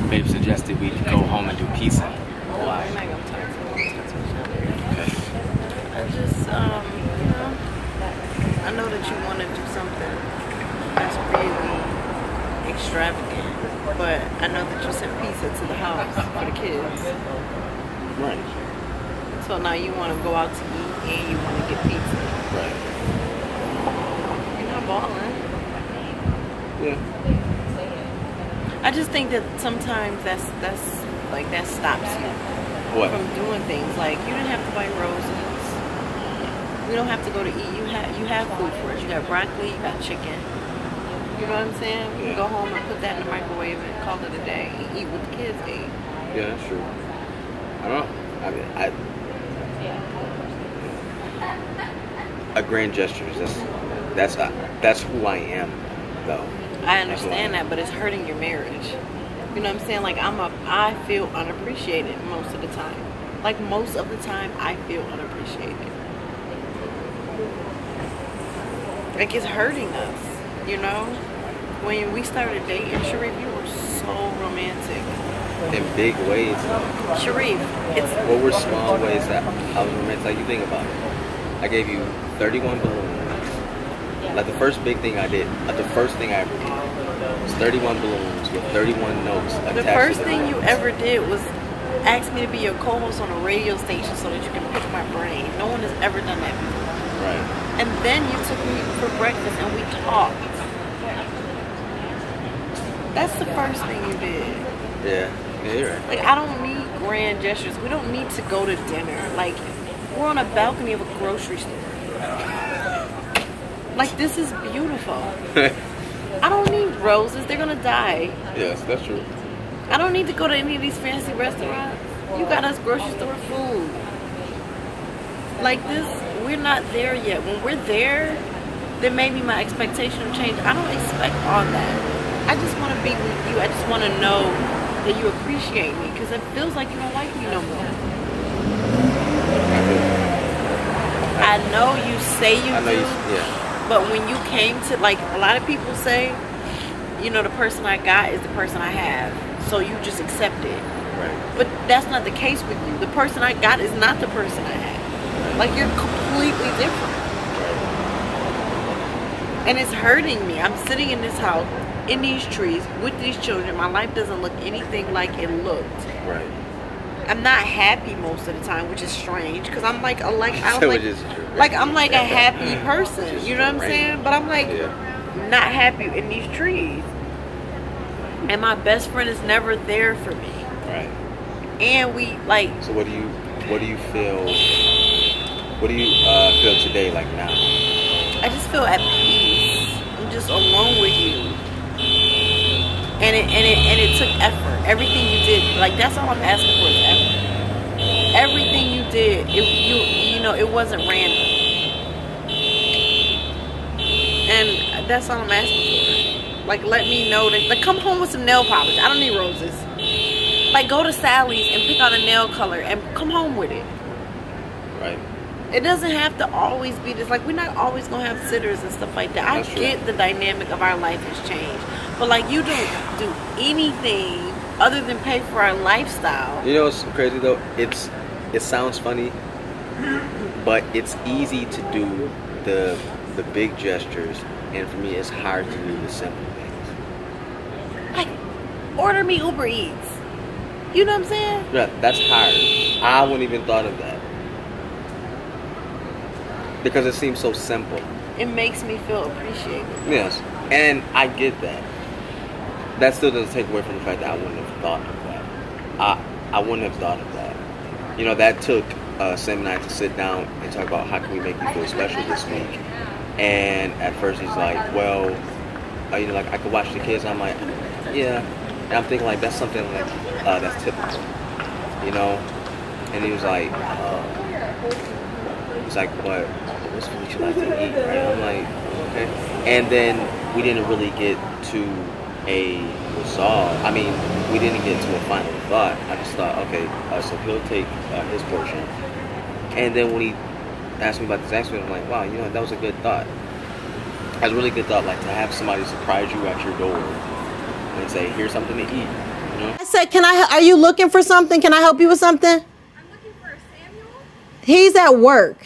babe suggested we go home and do pizza. Why? I'm not gonna talk to Okay. I just, you know, I know that you want to do something that's really extravagant, but I know that you sent pizza to the house for the kids. Right. So now you want to go out to eat and you want to get pizza. Right. You're not balling. Yeah. I just think that sometimes that stops you What? from doing things. Like you didn't have to buy roses. We don't have to go to eat. You have food for us. You got broccoli. You got chicken. You know what I'm saying? We can go home and put that in the microwave and call it a day and eat what the kids ate. Yeah, that's true. I don't know. I mean, a grand gesture. That's who I am, though. I understand that, but it's hurting your marriage. You know what I'm saying? Like I feel unappreciated most of the time. Like most of the time, I feel unappreciated. Like it's hurting us. You know, when we started dating, Sharif, you were so romantic. In big ways. Sharif, it's What were small ways that I was romantic? Like you think about it. I gave you 31 balloons. Like the first big thing I did, the first thing I ever did was 31 balloons with 31 notes attached. the first thing you ever did was ask me to be your co-host on a radio station so that you can pick my brain. No one has ever done that before. Right. And then you took me for breakfast and we talked. That's the first thing you did. Yeah, you're right. Like, I don't need grand gestures. We don't need to go to dinner. Like, we're on a balcony of a grocery store. Like, this is beautiful. I don't need roses. They're going to die. Yes, that's true. I don't need to go to any of these fancy restaurants. You got us grocery store food. Like this, we're not there yet. When we're there, then maybe my expectation will change. I don't expect all that. I just want to be with you. I just want to know that you appreciate me because it feels like you don't like me no more. I know you say you do, but when you came to, like, a lot of people say, you know, the person I got is the person I have, so you just accept it. Right. But that's not the case with you. The person I got is not the person I have. Like, you're completely different. And it's hurting me. I'm sitting in this house, in these trees, with these children. My life doesn't look anything like it looked. Right. I'm not happy most of the time, which is strange, because I'm like I'm like a happy person. You know what I'm saying? But I'm like not happy in these trees. And my best friend is never there for me. Right. And we like. So what do you feel? What do you feel today like now? I just feel at peace. I'm just alone with you. And it took effort. Everything you did, like that's all I'm asking for is effort. Everything you did, you know, it wasn't random. And that's all I'm asking for. Like, let me know that. Like, come home with some nail polish. I don't need roses. Like, go to Sally's and pick out a nail color and come home with it. Right. It doesn't have to always be this. Like, we're not always gonna have sitters and stuff like that. That's I true. get the dynamic of our life has changed, but like, you don't do anything other than pay for our lifestyle. You know what's crazy though? It sounds funny, but it's easy to do the big gestures, and for me, it's hard to do the simple things. Like, order me Uber Eats. You know what I'm saying? Yeah, that's hard. I wouldn't even thought of that because it seems so simple. It makes me feel appreciated. Yes, and I get that. That still doesn't take away from the fact that I wouldn't have thought of that. I wouldn't have thought of that. You know, that took Sam and I to sit down and talk about how can we make you feel special this week. And at first he's like, well, you know, like I could watch the kids. And I'm like, yeah. And I'm thinking like that's something like that's typical, you know. And he was like, what food would you like to eat? Right? I'm like, okay. And then we didn't really get to a resolve. I mean, we didn't get to a final thought. I just thought, okay, so he'll take his portion. And then when he asked me about this accident, I'm like, wow, you know, that was a good thought. That was a really good thought, like to have somebody surprise you at your door and say, here's something to eat. You know? I said, can I? Are you looking for something? Can I help you with something? I'm looking for Samuel. He's at work.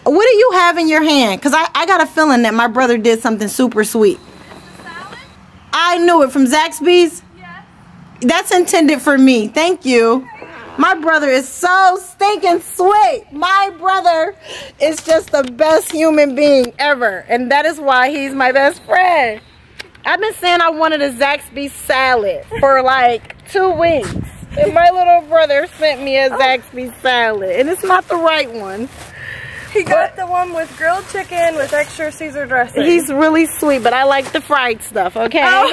What do you have in your hand? Because I got a feeling that my brother did something super sweet. Salad? I knew it from Zaxby's. Yes. That's intended for me. Thank you. My brother is so stinking sweet. My brother is just the best human being ever. And that is why he's my best friend. I've been saying I wanted a Zaxby's salad for like 2 weeks. And my little brother sent me a Zaxby's salad. And it's not the right one. He got the one with grilled chicken with extra Caesar dressing. He's really sweet, but I like the fried stuff, okay? Oh.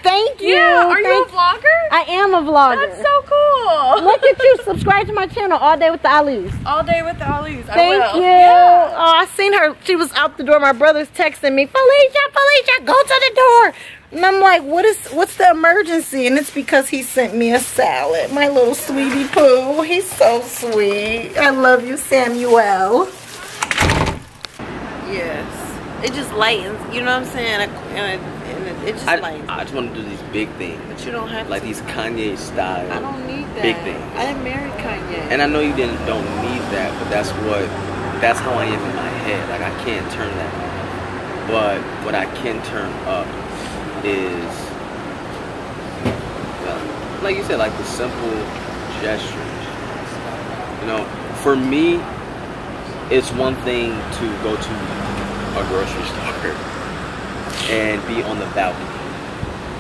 Thank you. Yeah, are you a vlogger? I am a vlogger. That's so cool. Look at you. Subscribe to my channel, All Day with the Alus. All day with the Ollie's. Thank you. Yeah. Oh, I seen her. She was out the door. My brother's texting me, Felicia, go to the door. And I'm like, what's the emergency? And it's because he sent me a salad. My little sweetie poo. He's so sweet. I love you, Samuel. Yes. It just lightens. You know what I'm saying? And it just lightens. I just want to do these big things. But you don't have like to. these Kanye style. I don't need that. Big things. I didn't marry Kanye. And I know you don't need that, but that's how I am in my head. Like I can't turn that off. But what I can turn up is, like you said, like the simple gestures. You know, for me, it's one thing to go to a grocery store and be on the balcony.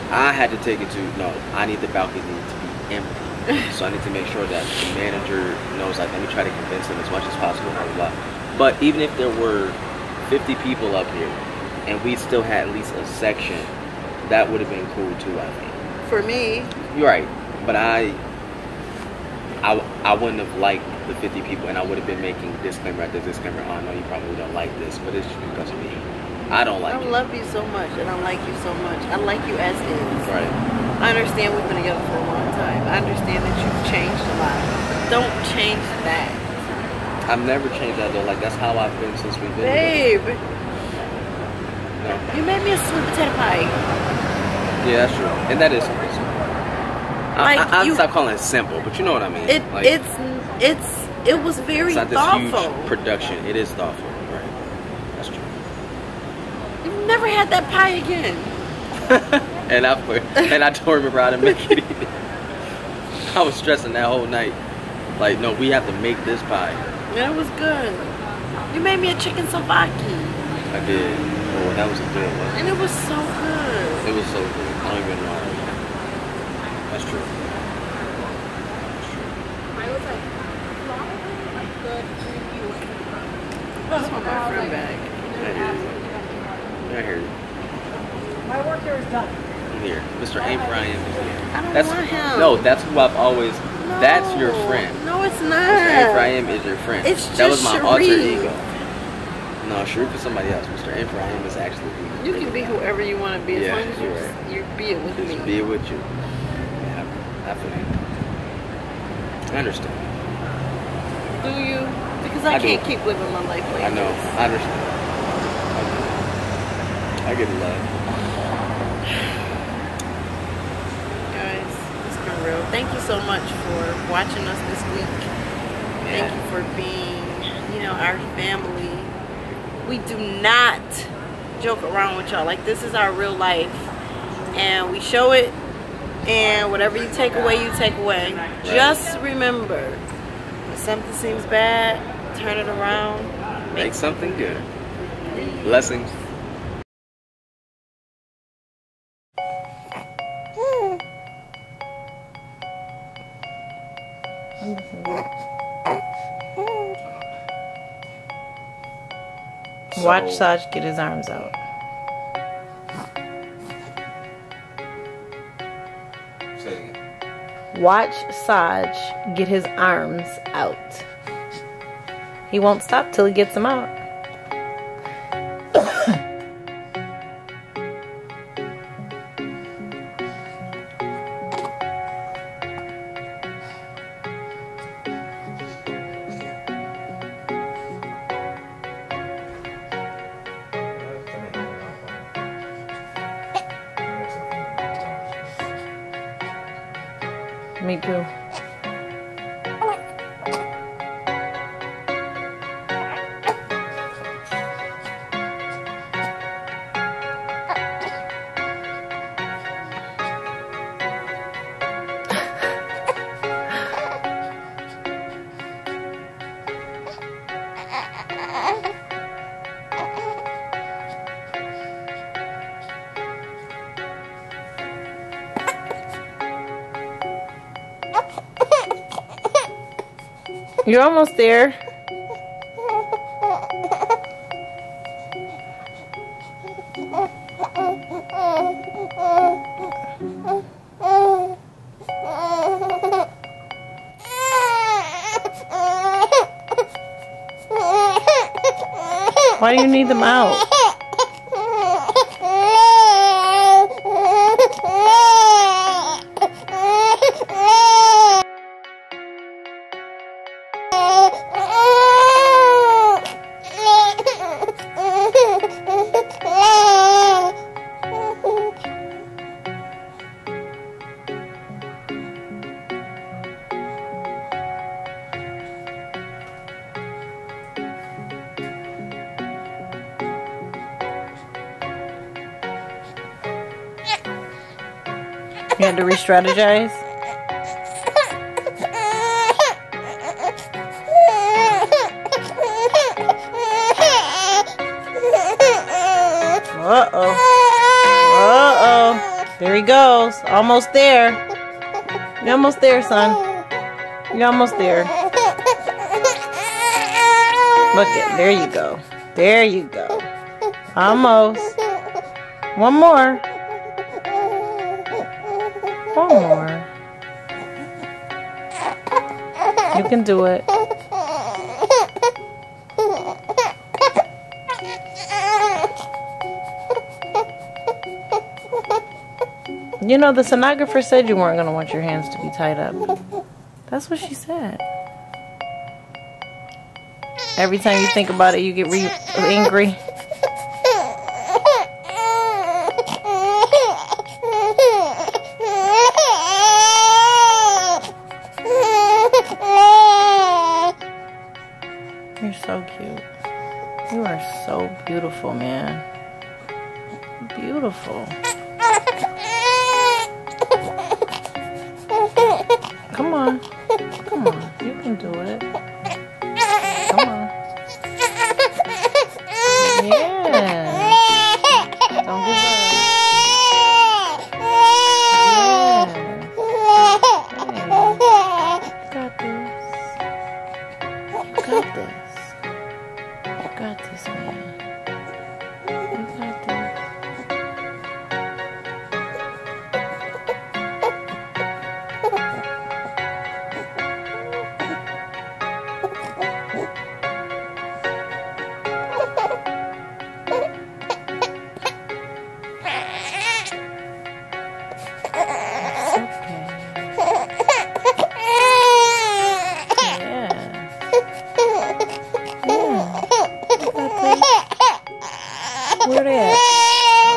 I had to take it to, no, I need the balcony to be empty. So I need to make sure that the manager knows, like, let me try to convince him as much as possible, blah, blah, blah. But even if there were 50 people up here and we still had at least a section, that would have been cool too, I think. For me. You're right. But I wouldn't have liked the 50 people, and I would have been making disclaimer after disclaimer. Oh, I know you probably don't like this, but it's just because of me. I don't like it. I love you so much, and I like you so much. I like you as is. Right. I understand we've been together for a long time. I understand that you've changed a lot. Don't change that. I've never changed that though. Like that's how I've been since we've been Babe. together. No. You made me a sweet potato pie. Yeah, that's true. And that is simple. Like I stop calling it simple, but you know what I mean. It was very it's not this thoughtful. huge production. It is thoughtful, right? That's true. You've never had that pie again. and I don't remember how to make it either. I was stressing that whole night. Like, no, we have to make this pie. And it was good. You made me a chicken souvlaki. I did. Oh, that was a good one. And it was so good. It was so good. I don't even know. That's true. I was like, probably a good review. That's my friend bag. I hear you. My work here is done. I'm here. Mr. Abraham is here. I don't That's, want him. no, that's who I've always. No. That's your friend. No, it's Mr. not. Abraham is your friend. It's that was just my alter Sharif. ego. No, Sharif is somebody else. Mr. Abraham is actually me. You can be whoever you want to be as Yeah, long as you're right. you be it with Just me. be with you. Yeah, I feel you. I understand. Do you? Because I I do. can't keep living my life like I know. this. I understand. I get love. Guys, it's been real. Thank you so much for watching us this week. Thank you for being, our family. We do not joke around with y'all. Like, this is our real life. And we show it. And whatever you take away, you take away. Right. Just remember, if something seems bad, turn it around. Make something good. Blessings. Watch Saj get his arms out. Say it again. Watch Saj get his arms out. He won't stop till he gets them out. Me too. You're almost there. Why do you need them out? You had to re-strategize? Uh-oh. Uh-oh. There he goes. Almost there. You're almost there, son. You're almost there. Look it. There you go. There you go. Almost. One more. One more. You can do it. You know, the sonographer said you weren't going to want your hands to be tied up. That's what she said. Every time you think about it, you get angry. You're so cute. You are so beautiful, man. Beautiful. Come on. Come on. You can do it. Come on. Yeah. Don't give up. Where they at?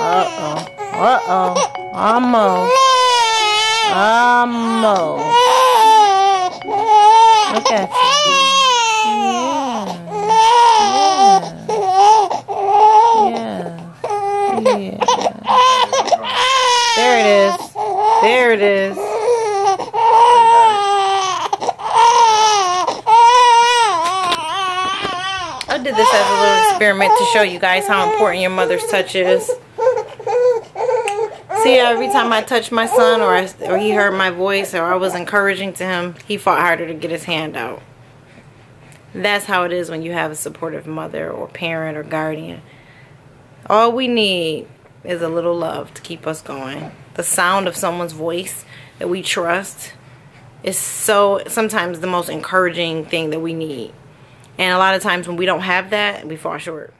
Uh-oh. Uh-oh. Almost. Almost. Look at you. Yeah. Yeah. There it is. There it is. I did this as a little experiment to show you guys how important your mother's touch is. See, every time I touched my son or he heard my voice or I was encouraging to him, he fought harder to get his hand out. That's how it is when you have a supportive mother or parent or guardian. All we need is a little love to keep us going. The sound of someone's voice that we trust is sometimes the most encouraging thing that we need. And a lot of times when we don't have that, we fall short.